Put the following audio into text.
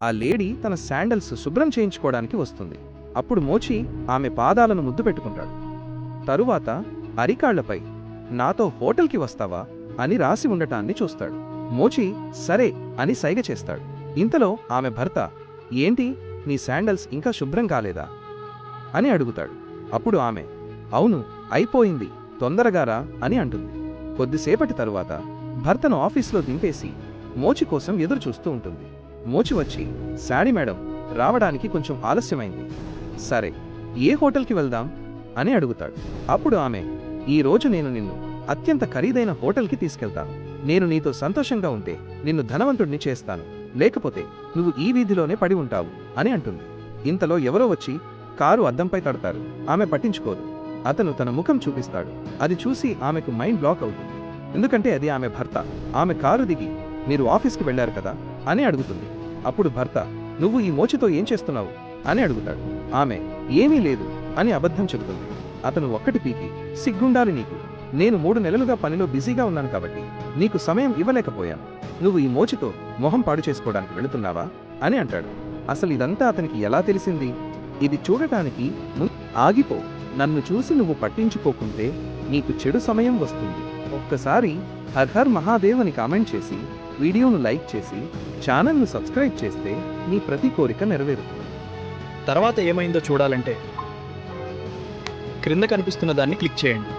ఆ లేడీ తన శాండల్స్ శుభ్రం చేయించుకోవడానికి వస్తుంది. అప్పుడు మోచి ఆమె పాదాలను ముద్దు పెట్టుకుంటాడు. తరువాత అరికాళ్లపై నాతో హోటల్కి వస్తావా అని రాసి ఉండటాన్ని చూస్తాడు. మోచి సరే అని సైగ చేస్తాడు. ఇంతలో ఆమె భర్త, ఏంటి నీ శాండల్స్ ఇంకా శుభ్రం కాలేదా అని అడుగుతాడు. అప్పుడు ఆమె, అవును అయిపోయింది, తొందరగా రా అని అంటుంది. కొద్దిసేపటి తరువాత భర్తను ఆఫీసులో దింపేసి మోచి కోసం ఎదురు చూస్తూ ఉంటుంది. మోచి వచ్చి, శాడీ మేడం రావడానికి కొంచెం ఆలస్యమైంది, సరే ఏ హోటల్కి వెళ్దాం అని అడుగుతాడు. అప్పుడు ఆమె, ఈ రోజు నేను నిన్ను అత్యంత ఖరీదైన హోటల్కి తీసుకెళ్తాను. నేను నీతో సంతోషంగా ఉంటే నిన్ను ధనవంతుడిని చేస్తాను, లేకపోతే నువ్వు ఈ వీధిలోనే పడి ఉంటావు అని అంటుంది. ఇంతలో ఎవరో వచ్చి కారు అద్దంపై తడతారు. ఆమె పట్టించుకోదు. అతను తన ముఖం చూపిస్తాడు. అది చూసి ఆమెకు మైండ్ బ్లాక్ అవుతుంది. ఎందుకంటే అది ఆమె భర్త. ఆమె కారు దిగి, మీరు ఆఫీస్కి వెళ్లారు కదా అని అడుగుతుంది. అప్పుడు భర్త, నువ్వు ఈ మోచితో ఏం చేస్తున్నావు అని అడుగుతాడు. ఆమె, ఏమీ లేదు అని అబద్ధం చెబుతుంది. అతను ఒక్కటి పీకి, సిగ్గుండాలి నీకు, నేను 3 నెలలుగా పనిలో బిజీగా ఉన్నాను కాబట్టి నీకు సమయం ఇవ్వలేకపోయాను. నువ్వు ఈ మోచితో మొహం పాడు చేసుకోవడానికి వెళుతున్నావా అని అంటాడు. అసలు ఇదంతా అతనికి ఎలా తెలిసింది? ఇది చూడటానికి ఆగిపో, నన్ను చూసి నువ్వు పట్టించుకోకుంటే నీకు చెడు సమయం వస్తుంది. ఒక్కసారి హర్ హర్ మహాదేవ్ అని కామెంట్ చేసి, వీడియోను లైక్ చేసి, ఛానల్ను సబ్స్క్రైబ్ చేస్తే నీ ప్రతి కోరిక నెరవేరుతుంది. తర్వాత ఏమైందో చూడాలంటే క్రింద కనిపిస్తున్న దాన్ని క్లిక్ చేయండి.